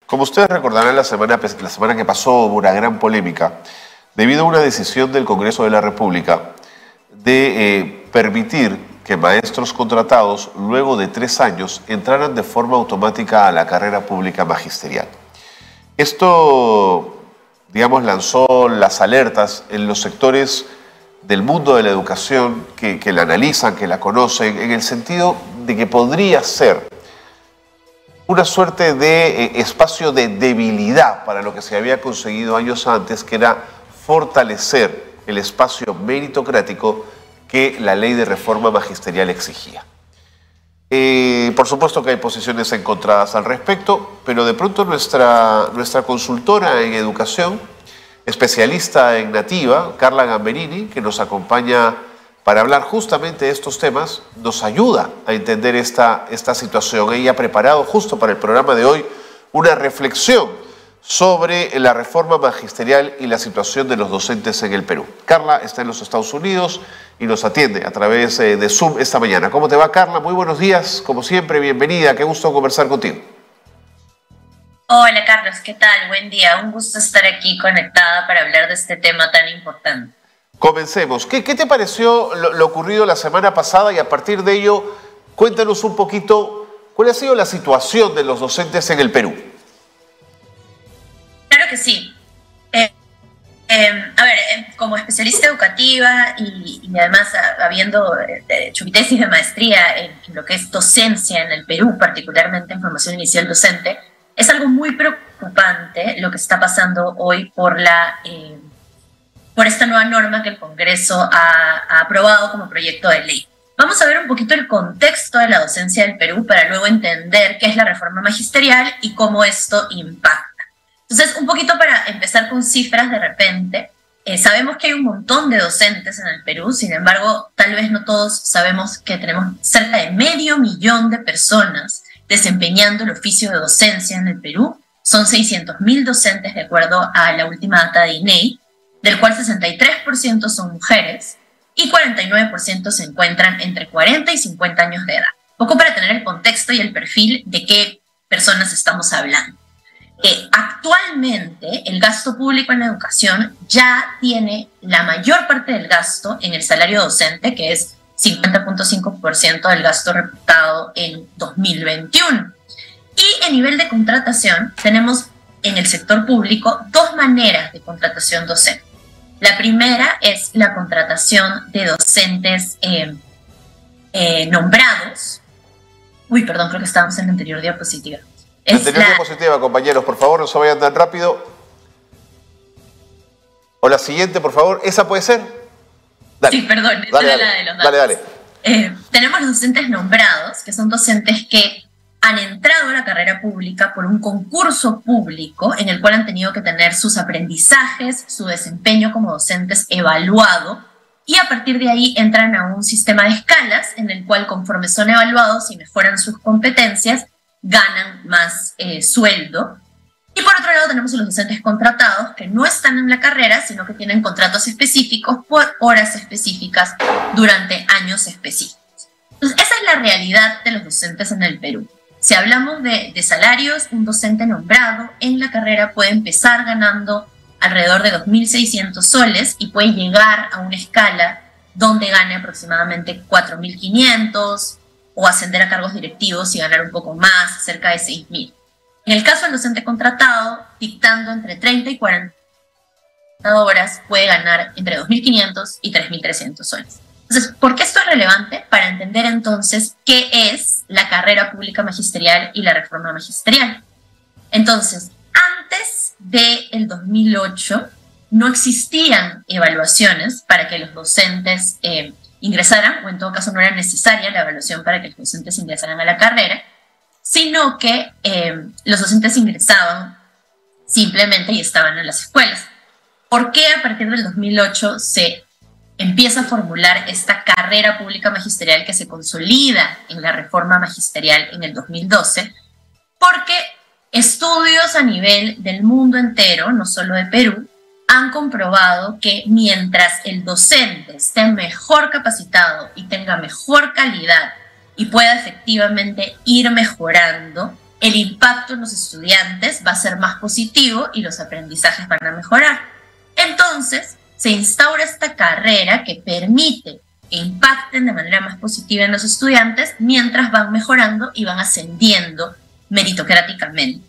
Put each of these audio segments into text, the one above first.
Como ustedes recordarán, la semana que pasó hubo una gran polémica debido a una decisión del Congreso de la República de permitir que maestros contratados luego de 3 años entraran de forma automática a la carrera pública magisterial. Esto, digamos, lanzó las alertas en los sectores del mundo de la educación que la analizan, que la conocen, en el sentido de que podría ser una suerte de espacio de debilidad para lo que se había conseguido años antes, que era fortalecer el espacio meritocrático que la ley de reforma magisterial exigía. Por supuesto que hay posiciones encontradas al respecto, pero de pronto nuestra consultora en educación, especialista en nativa, Carla Gamberini, que nos acompaña para hablar justamente de estos temas, nos ayuda a entender esta situación. Ella ha preparado justo para el programa de hoy una reflexión sobre la reforma magisterial y la situación de los docentes en el Perú. Carla está en los Estados Unidos y nos atiende a través de Zoom esta mañana. ¿Cómo te va, Carla? Muy buenos días, como siempre, bienvenida, qué gusto conversar contigo. Hola Carlos, ¿qué tal? Buen día, un gusto estar aquí conectada para hablar de este tema tan importante. Comencemos. ¿Qué te pareció lo ocurrido la semana pasada? Y a partir de ello, cuéntanos un poquito cuál ha sido la situación de los docentes en el Perú. Claro que sí. Como especialista educativa y además habiendo hecho mi tesis de maestría en lo que es docencia en el Perú, particularmente en formación inicial docente, es algo muy preocupante lo que está pasando hoy por esta nueva norma que el Congreso ha aprobado como proyecto de ley. Vamos a ver un poquito el contexto de la docencia del Perú para luego entender qué es la reforma magisterial y cómo esto impacta. Entonces, un poquito para empezar con cifras de repente, sabemos que hay un montón de docentes en el Perú, sin embargo, tal vez no todos sabemos que tenemos cerca de 500.000 de personas desempeñando el oficio de docencia en el Perú. Son 600.000 docentes de acuerdo a la última data de INEI, del cual 63% son mujeres y 49% se encuentran entre 40 y 50 años de edad. Poco para tener el contexto y el perfil de qué personas estamos hablando. Actualmente el gasto público en la educación ya tiene la mayor parte del gasto en el salario docente, que es 50.5% del gasto reportado en 2021. Y en nivel de contratación tenemos en el sector público 2 maneras de contratación docente. La primera es la contratación de docentes nombrados. Creo que estábamos en la anterior diapositiva. Diapositiva, compañeros, por favor, no se vayan tan rápido. O la siguiente, por favor. ¿Esa puede ser? Dale. Sí, perdón, esa era la de los datos. Dale. Tenemos los docentes nombrados, que son docentes que han entrado a la carrera pública por un concurso público en el cual han tenido que tener sus aprendizajes, su desempeño como docentes evaluado, y a partir de ahí entran a un sistema de escalas en el cual, conforme son evaluados y mejoran sus competencias, ganan más sueldo. Y por otro lado tenemos a los docentes contratados que no están en la carrera, sino que tienen contratos específicos por horas específicas durante años específicos. Entonces, esa es la realidad de los docentes en el Perú. Si hablamos de salarios, un docente nombrado en la carrera puede empezar ganando alrededor de 2.600 soles y puede llegar a una escala donde gane aproximadamente 4.500 o ascender a cargos directivos y ganar un poco más, cerca de 6.000. En el caso del docente contratado, dictando entre 30 y 40 horas, puede ganar entre 2.500 y 3.300 soles. Entonces, ¿por qué esto es relevante? Para entender entonces qué es la carrera pública magisterial y la reforma magisterial. Entonces, antes del 2008 no existían evaluaciones para que los docentes ingresaran, o en todo caso no era necesaria la evaluación para que los docentes ingresaran a la carrera, sino que los docentes ingresaban simplemente y estaban en las escuelas. ¿Por qué a partir del 2008 se empieza a formular esta carrera pública magisterial que se consolida en la reforma magisterial en el 2012? Porque estudios a nivel del mundo entero, no solo de Perú, han comprobado que mientras el docente esté mejor capacitado y tenga mejor calidad y pueda efectivamente ir mejorando, el impacto en los estudiantes va a ser más positivo y los aprendizajes van a mejorar. Entonces, se instaura esta carrera que permite que impacten de manera más positiva en los estudiantes mientras van mejorando y van ascendiendo meritocráticamente.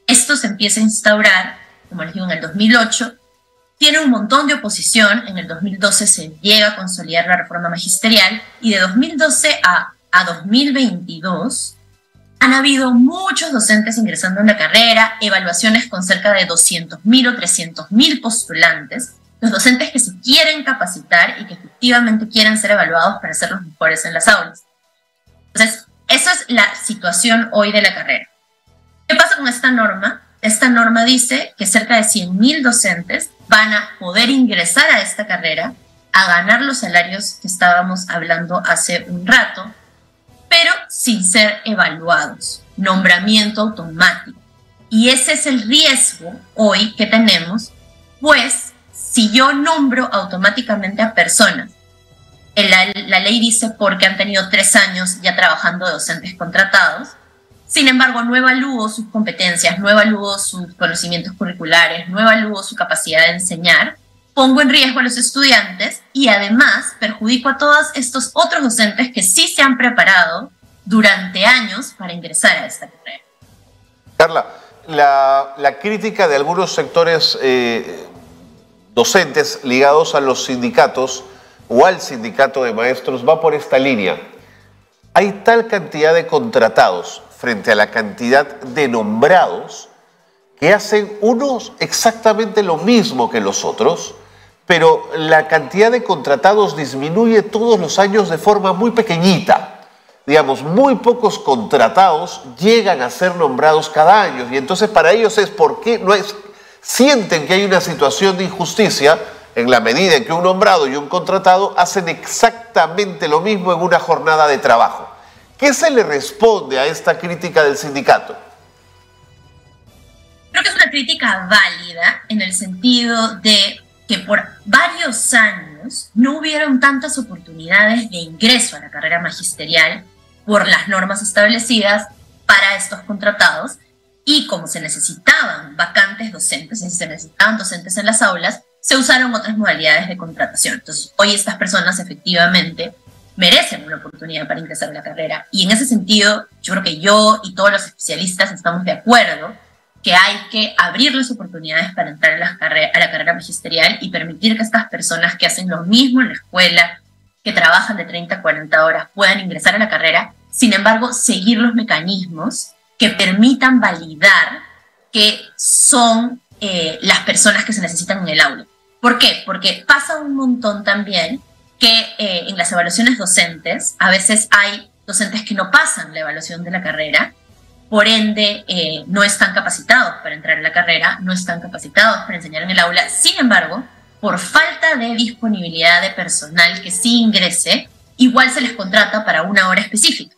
Esto se empieza a instaurar, como les digo, en el 2008, tiene un montón de oposición, en el 2012 se llega a consolidar la reforma magisterial y de 2012 a 2022 han habido muchos docentes ingresando en la carrera, evaluaciones con cerca de 200.000 o 300.000 postulantes, los docentes que se quieren capacitar y que efectivamente quieren ser evaluados para ser los mejores en las aulas. Entonces, esa es la situación hoy de la carrera. ¿Qué pasa con esta norma? Esta norma dice que cerca de 100.000 docentes van a poder ingresar a esta carrera, a ganar los salarios que estábamos hablando hace un rato, pero sin ser evaluados, nombramiento automático. Y ese es el riesgo hoy que tenemos, pues si yo nombro automáticamente a personas, la ley dice porque han tenido 3 años ya trabajando de docentes contratados, sin embargo no evalúo sus competencias, no evalúo sus conocimientos curriculares, no evalúo su capacidad de enseñar, pongo en riesgo a los estudiantes y además perjudico a todos estos otros docentes que sí se han preparado durante años para ingresar a esta carrera. Carla, la crítica de algunos sectores docentes ligados a los sindicatos o al sindicato de maestros va por esta línea. Hay tal cantidad de contratados frente a la cantidad de nombrados que hacen unos exactamente lo mismo que los otros, pero la cantidad de contratados disminuye todos los años de forma muy pequeñita. Digamos, muy pocos contratados llegan a ser nombrados cada año y entonces para ellos es porque sienten que hay una situación de injusticia en la medida en que un nombrado y un contratado hacen exactamente lo mismo en una jornada de trabajo. ¿Qué se le responde a esta crítica del sindicato? Creo que es una crítica válida en el sentido de que por varios años no hubieron tantas oportunidades de ingreso a la carrera magisterial por las normas establecidas para estos contratados y como se necesitaban vacantes docentes, y se necesitaban docentes en las aulas, se usaron otras modalidades de contratación. Entonces, hoy estas personas efectivamente merecen una oportunidad para ingresar a la carrera y en ese sentido yo creo que yo y todos los especialistas estamos de acuerdo que hay que abrir las oportunidades para entrar a la carrera magisterial y permitir que estas personas que hacen lo mismo en la escuela, que trabajan de 30 a 40 horas, puedan ingresar a la carrera, sin embargo, seguir los mecanismos que permitan validar que son las personas que se necesitan en el aula. ¿Por qué? Porque pasa un montón también que en las evaluaciones docentes, a veces hay docentes que no pasan la evaluación de la carrera, por ende no están capacitados para entrar en la carrera, no están capacitados para enseñar en el aula, sin embargo, por falta de disponibilidad de personal que sí ingrese, igual se les contrata para una hora específica.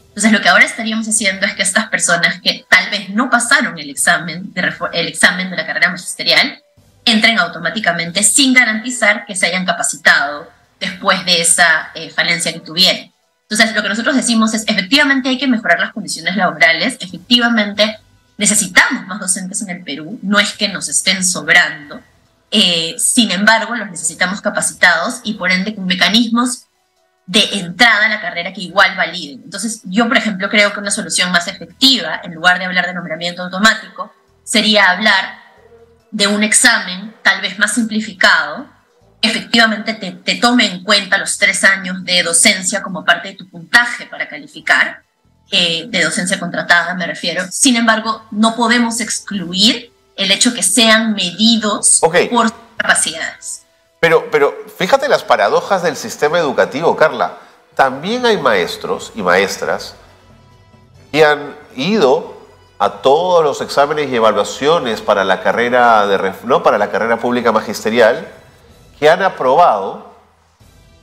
Entonces lo que ahora estaríamos haciendo es que estas personas que tal vez no pasaron el examen de la carrera magisterial, entren automáticamente sin garantizar que se hayan capacitado después de esa falencia que tuvieron. Entonces, lo que nosotros decimos es, efectivamente hay que mejorar las condiciones laborales, efectivamente necesitamos más docentes en el Perú, no es que nos estén sobrando, sin embargo, los necesitamos capacitados y por ende con mecanismos de entrada a la carrera que igual validen. Entonces, yo, por ejemplo, creo que una solución más efectiva, en lugar de hablar de nombramiento automático, sería hablar de un examen tal vez más simplificado, efectivamente te tome en cuenta los 3 años de docencia como parte de tu puntaje para calificar, de docencia contratada me refiero. Sin embargo, no podemos excluir el hecho que sean medidos por capacidades. Pero fíjate las paradojas del sistema educativo, Carla. También hay maestros y maestras que han ido a todos los exámenes y evaluaciones para la carrera para la carrera pública magisterial, que han aprobado,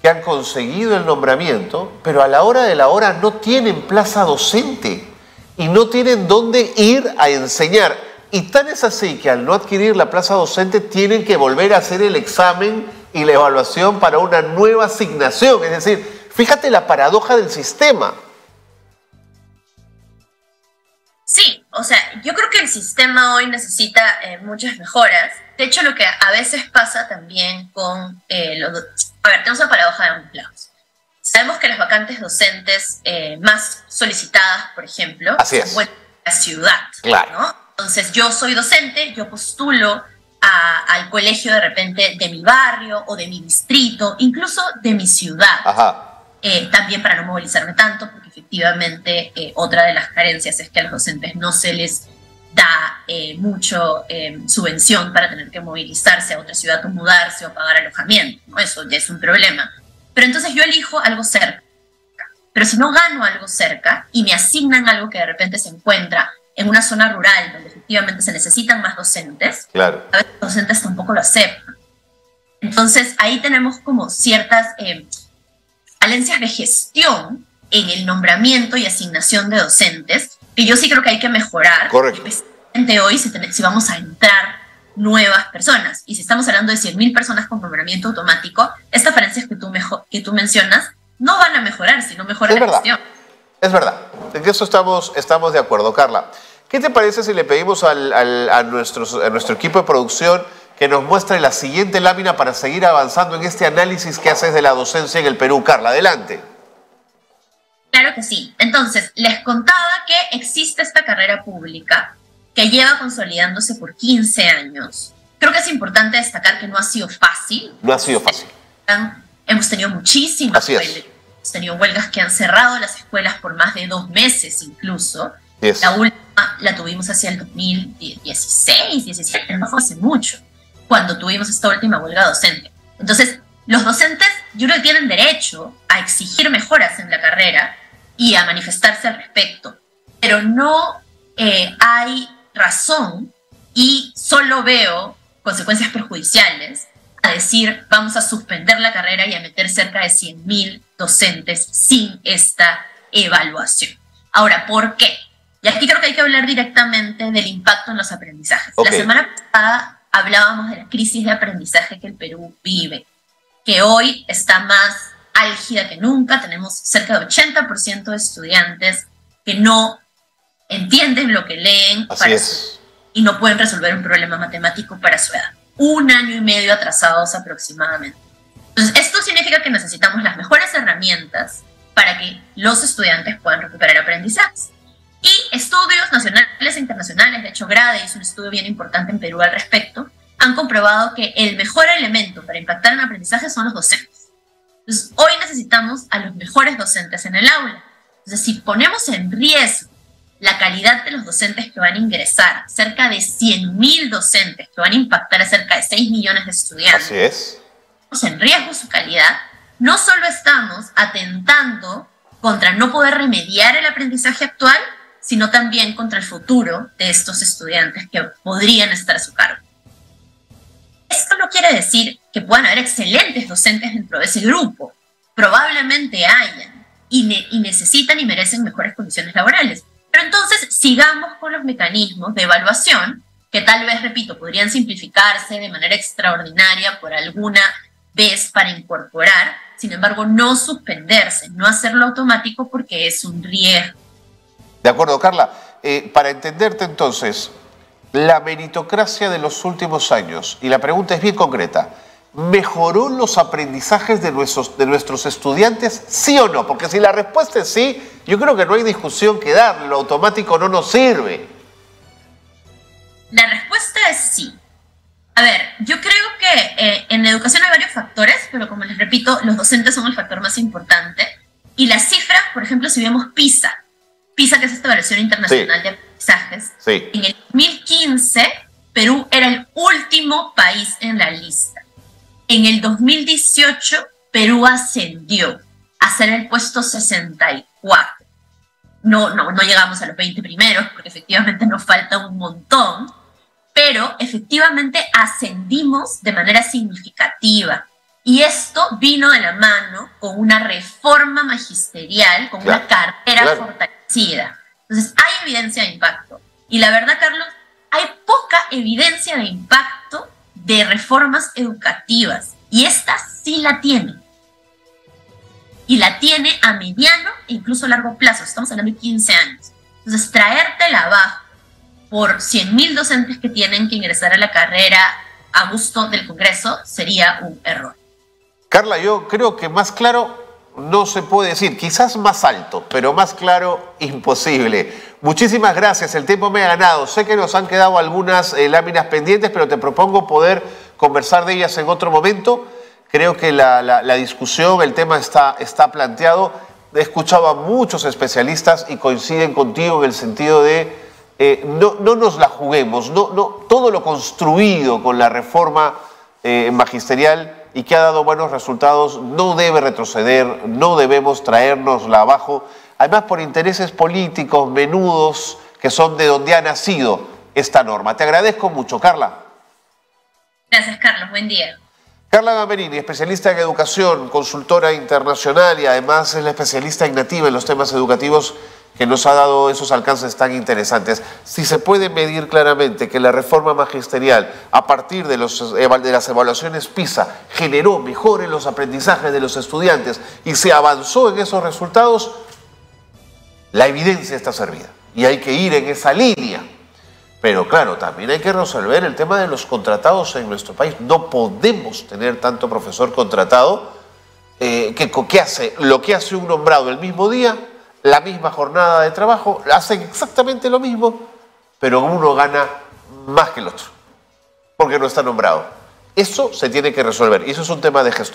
que han conseguido el nombramiento, pero a la hora de la hora no tienen plaza docente y no tienen dónde ir a enseñar. Y tan es así que al no adquirir la plaza docente tienen que volver a hacer el examen y la evaluación para una nueva asignación. Es decir, fíjate la paradoja del sistema. Sí, O sea, yo creo que el sistema hoy necesita muchas mejoras. De hecho, lo que a veces pasa también con A ver, tenemos una paradoja de ambos lados. Sabemos que las vacantes docentes más solicitadas, por ejemplo, Así es, son en la ciudad, claro, ¿no? Entonces, yo soy docente, yo postulo al colegio de repente de mi barrio o de mi distrito, incluso de mi ciudad. ajá, También para no movilizarme tanto, porque efectivamente otra de las carencias es que a los docentes no se les da mucho subvención para tener que movilizarse a otra ciudad o mudarse o pagar alojamiento, ¿no? Eso ya es un problema. Pero entonces yo elijo algo cerca. Pero si no gano algo cerca y me asignan algo que de repente se encuentra en una zona rural donde efectivamente se necesitan más docentes, claro. a veces los docentes tampoco lo aceptan. Entonces ahí tenemos como ciertas falencias de gestión en el nombramiento y asignación de docentes, que yo sí creo que hay que mejorar. Correcto. Especialmente hoy, si vamos a entrar nuevas personas, y si estamos hablando de 100.000 personas con nombramiento automático, estas falencias que tú mencionas no van a mejorar si no mejora la gestión. Es verdad, en eso estamos de acuerdo, Carla. ¿Qué te parece si le pedimos a nuestro equipo de producción que nos muestre la siguiente lámina para seguir avanzando en este análisis que haces de la docencia en el Perú? Carla, adelante. Claro que sí. Entonces, les contaba que existe esta carrera pública que lleva consolidándose por 15 años. Creo que es importante destacar que no ha sido fácil. No ha sido fácil. Hemos tenido muchísimas huelgas. Hemos tenido huelgas que han cerrado las escuelas por más de 2 meses incluso. Yes. La última la tuvimos hacia el 2016, 17, no fue hace mucho, cuando tuvimos esta última huelga docente. Entonces, los docentes, yo creo que tienen derecho a exigir mejoras en la carrera y a manifestarse al respecto, pero no hay razón, y solo veo consecuencias perjudiciales, a decir vamos a suspender la carrera y a meter cerca de 100.000 docentes sin esta evaluación. Ahora, ¿por qué? Y aquí creo que hay que hablar directamente del impacto en los aprendizajes. Okay. La semana pasada hablábamos de la crisis de aprendizaje que el Perú vive, que hoy está más álgida que nunca. Tenemos cerca de 80% de estudiantes que no entienden lo que leen y no pueden resolver un problema matemático para su edad. 1 año y medio atrasados aproximadamente. Entonces, esto significa que necesitamos las mejores herramientas para que los estudiantes puedan recuperar aprendizajes. Y estudios nacionales e internacionales, de hecho GRADE hizo un estudio bien importante en Perú al respecto, han comprobado que el mejor elemento para impactar en el aprendizaje son los docentes. Entonces, hoy necesitamos a los mejores docentes en el aula. Entonces, si ponemos en riesgo la calidad de los docentes que van a ingresar, cerca de 100.000 docentes que van a impactar a cerca de 6 millones de estudiantes, así es, en riesgo su calidad, no solo estamos atentando contra no poder remediar el aprendizaje actual, sino también contra el futuro de estos estudiantes que podrían estar a su cargo. Esto no quiere decir que puedan haber excelentes docentes dentro de ese grupo. Probablemente hayan y necesitan y merecen mejores condiciones laborales. Pero entonces sigamos con los mecanismos de evaluación que tal vez, repito, podrían simplificarse de manera extraordinaria por alguna vez para incorporar, sin embargo no suspenderse, no hacerlo automático porque es un riesgo. De acuerdo, Carla. Para entenderte entonces, la meritocracia de los últimos años, y la pregunta es bien concreta, ¿mejoró los aprendizajes de nuestros estudiantes, sí o no? Porque si la respuesta es sí, yo creo que no hay discusión que dar, lo automático no nos sirve. La respuesta es sí. A ver, yo creo que en la educación hay varios factores, pero como les repito, los docentes son el factor más importante. Y las cifras, por ejemplo, si vemos PISA, que es esta evaluación internacional de aprendizajes, en el 2015 Perú era el último país en la lista. En el 2018 Perú ascendió a ser el puesto 64. No llegamos a los 20 primeros porque efectivamente nos falta un montón, pero efectivamente ascendimos de manera significativa. Y esto vino de la mano con una reforma magisterial, con una carrera fortalecida. Entonces, hay evidencia de impacto. Y la verdad, Carlos, hay poca evidencia de impacto de reformas educativas. Y esta sí la tiene. Y la tiene a mediano e incluso a largo plazo. Estamos hablando de 15 años. Entonces, traértela abajo por 100.000 docentes que tienen que ingresar a la carrera a gusto del Congreso sería un error. Carla, yo creo que más claro no se puede decir, quizás más alto, pero más claro, imposible. Muchísimas gracias, el tiempo me ha ganado. Sé que nos han quedado algunas láminas pendientes, pero te propongo poder conversar de ellas en otro momento. Creo que la discusión, el tema está planteado. He escuchado a muchos especialistas y coinciden contigo en el sentido de no nos la juguemos, todo lo construido con la reforma magisterial y que ha dado buenos resultados no debe retroceder, no debemos traérnosla abajo, además por intereses políticos menudos que son de donde ha nacido esta norma. Te agradezco mucho, Carla. Gracias, Carlos. Buen día. Carla Gamberini, especialista en educación, consultora internacional y además es la especialista ignativa en los temas educativos que nos ha dado esos alcances tan interesantes. Si se puede medir claramente que la reforma magisterial, a partir de las evaluaciones PISA, generó mejor en los aprendizajes de los estudiantes y se avanzó en esos resultados, la evidencia está servida y hay que ir en esa línea. Pero claro, también hay que resolver el tema de los contratados en nuestro país. No podemos tener tanto profesor contratado que hace lo que hace un nombrado el mismo día, la misma jornada de trabajo, hacen exactamente lo mismo, pero uno gana más que el otro, porque no está nombrado. Eso se tiene que resolver y eso es un tema de gestión.